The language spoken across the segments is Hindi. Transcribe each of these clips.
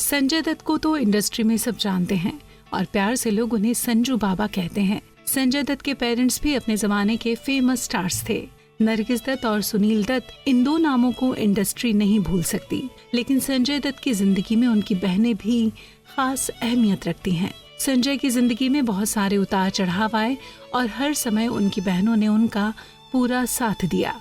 संजय दत्त को तो इंडस्ट्री में सब जानते हैं और प्यार से लोग उन्हें संजू बाबा कहते हैं। संजय दत्त के पेरेंट्स भी अपने जमाने के फेमस स्टार्स थे। नरगिस दत्त और सुनील दत्त, इन दो नामों को इंडस्ट्री नहीं भूल सकती, लेकिन संजय दत्त की जिंदगी में उनकी बहनें भी खास अहमियत रखती हैं। संजय की जिंदगी में बहुत सारे उतार चढ़ाव आए और हर समय उनकी बहनों ने उनका पूरा साथ दिया।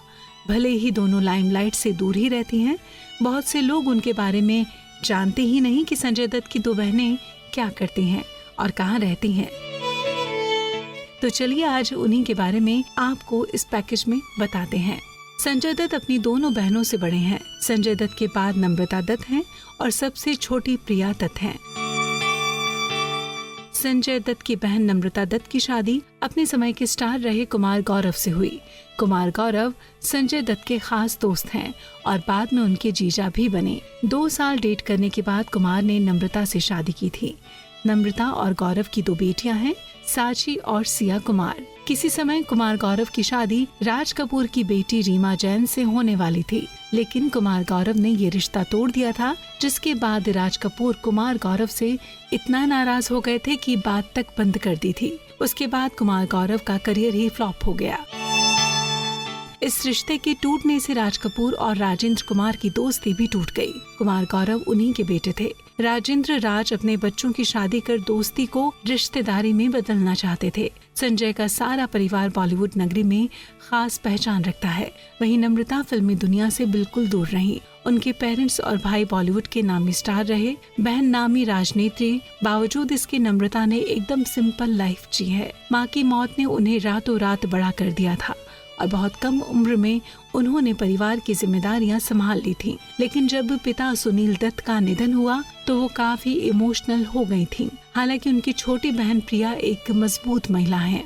भले ही दोनों लाइमलाइट से दूर ही रहती हैं, बहुत से लोग उनके बारे में जानते ही नहीं कि संजय दत्त की दो बहनें क्या करती हैं और कहाँ रहती हैं। तो चलिए आज उन्हीं के बारे में आपको इस पैकेज में बताते हैं। संजय दत्त अपनी दोनों बहनों से बड़े हैं। संजय दत्त के बाद नम्रता दत्त हैं और सबसे छोटी प्रिया दत्त हैं। संजय दत्त की बहन नम्रता दत्त की शादी अपने समय के स्टार रहे कुमार गौरव से हुई। कुमार गौरव संजय दत्त के खास दोस्त हैं और बाद में उनके जीजा भी बने। 2 साल डेट करने के बाद कुमार ने नम्रता से शादी की थी। नम्रता और गौरव की 2 बेटियां हैं, साची और सिया कुमार। किसी समय कुमार गौरव की शादी राज कपूर की बेटी रीमा जैन से होने वाली थी, लेकिन कुमार गौरव ने ये रिश्ता तोड़ दिया था, जिसके बाद राज कपूर कुमार गौरव से इतना नाराज हो गए थे कि बात तक बंद कर दी थी। उसके बाद कुमार गौरव का करियर ही फ्लॉप हो गया। इस रिश्ते के टूटने से राज कपूर और राजेंद्र कुमार की दोस्ती भी टूट गई। कुमार गौरव उन्हीं के बेटे थे। राजेंद्र राज अपने बच्चों की शादी कर दोस्ती को रिश्तेदारी में बदलना चाहते थे। संजय का सारा परिवार बॉलीवुड नगरी में खास पहचान रखता है। वहीं नम्रता फिल्मी दुनिया से बिल्कुल दूर रही। उनके पेरेंट्स और भाई बॉलीवुड के नामी स्टार रहे, बहन नामी राजनेत्री। बावजूद इसके नम्रता ने एकदम सिंपल लाइफ जी है। माँ की मौत ने उन्हें रातों रात बड़ा कर दिया था और बहुत कम उम्र में उन्होंने परिवार की जिम्मेदारियां संभाल ली थीं। लेकिन जब पिता सुनील दत्त का निधन हुआ तो वो काफी इमोशनल हो गई थीं। हालांकि उनकी छोटी बहन प्रिया एक मजबूत महिला है।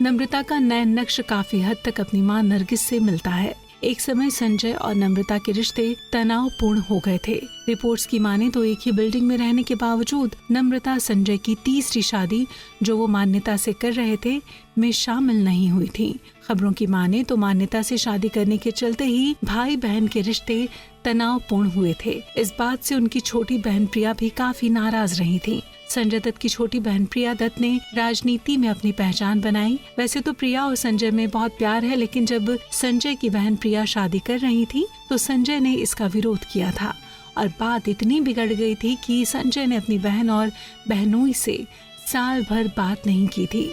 नम्रता का नयन नक्श काफी हद तक अपनी मां नरगिस से मिलता है। एक समय संजय और नम्रता के रिश्ते तनावपूर्ण हो गए थे। रिपोर्ट्स की माने तो एक ही बिल्डिंग में रहने के बावजूद नम्रता संजय की तीसरी शादी, जो वो मान्यता से कर रहे थे, में शामिल नहीं हुई थी। खबरों की माने तो मान्यता से शादी करने के चलते ही भाई बहन के रिश्ते तनावपूर्ण हुए थे। इस बात से उनकी छोटी बहन प्रिया भी काफी नाराज रही थी। संजय दत्त की छोटी बहन प्रिया दत्त ने राजनीति में अपनी पहचान बनाई। वैसे तो प्रिया और संजय में बहुत प्यार है, लेकिन जब संजय की बहन प्रिया शादी कर रही थी तो संजय ने इसका विरोध किया था और बात इतनी बिगड़ गई थी कि संजय ने अपनी बहन और बहनोई से साल भर बात नहीं की थी।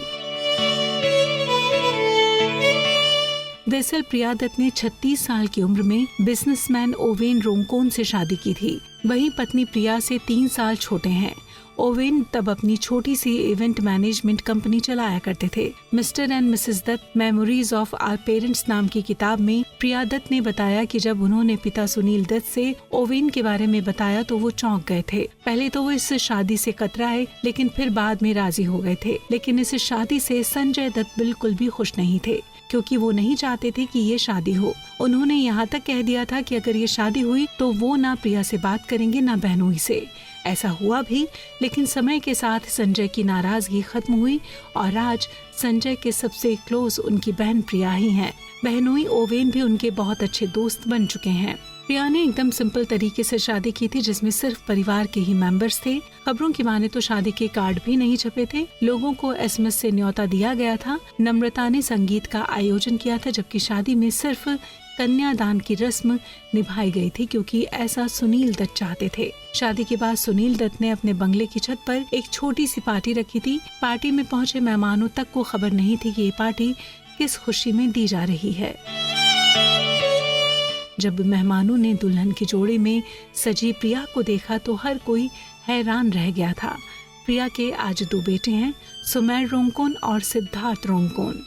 दरअसल प्रिया दत्त ने 36 साल की उम्र में बिजनेसमैन ओवेन रोंगकोन से शादी की थी। वहीं पत्नी प्रिया से 3 साल छोटे हैं। ओवेन तब अपनी छोटी सी इवेंट मैनेजमेंट कंपनी चलाया करते थे। Mr and Mrs Dutt memories of our parents नाम की किताब में प्रिया दत्त ने बताया कि जब उन्होंने पिता सुनील दत्त से ओवेन के बारे में बताया तो वो चौंक गए थे। पहले तो वो इस शादी से कतराए, लेकिन फिर बाद में राजी हो गए थे। लेकिन इस शादी से संजय दत्त बिल्कुल भी खुश नहीं थे, क्योंकि वो नहीं चाहते थे कि ये शादी हो। उन्होंने यहाँ तक कह दिया था कि अगर ये शादी हुई तो वो ना प्रिया से बात करेंगे ना बहनोई से। ऐसा हुआ भी, लेकिन समय के साथ संजय की नाराजगी खत्म हुई और आज संजय के सबसे क्लोज उनकी बहन प्रिया ही हैं। बहनोई ओवेन भी उनके बहुत अच्छे दोस्त बन चुके हैं। प्रिया ने एकदम सिंपल तरीके से शादी की थी, जिसमें सिर्फ परिवार के ही मेंबर्स थे। खबरों की माने तो शादी के कार्ड भी नहीं छपे थे। लोगों को एसएमएस से न्योता दिया गया था। नम्रता ने संगीत का आयोजन किया था, जबकि शादी में सिर्फ कन्यादान की रस्म निभाई गई थी, क्योंकि ऐसा सुनील दत्त चाहते थे। शादी के बाद सुनील दत्त ने अपने बंगले की छत पर एक छोटी सी पार्टी रखी थी। पार्टी में पहुंचे मेहमानों तक को खबर नहीं थी कि ये पार्टी किस खुशी में दी जा रही है। जब मेहमानों ने दुल्हन की जोड़ी में सजी प्रिया को देखा तो हर कोई हैरान रह गया था। प्रिया के आज 2 बेटे हैं, सुमेर रोंगकोन और सिद्धार्थ रोंगकोन।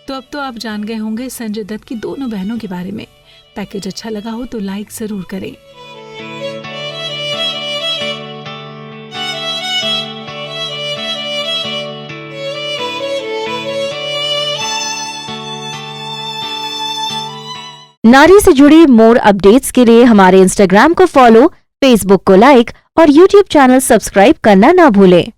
तो अब तो आप जान गए होंगे संजय दत्त की दोनों बहनों के बारे में। पैकेज अच्छा लगा हो तो लाइक जरूर करें। नारी से जुड़ी मोर अपडेट्स के लिए हमारे इंस्टाग्राम को फॉलो, फेसबुक को लाइक और यूट्यूब चैनल सब्सक्राइब करना ना भूलें।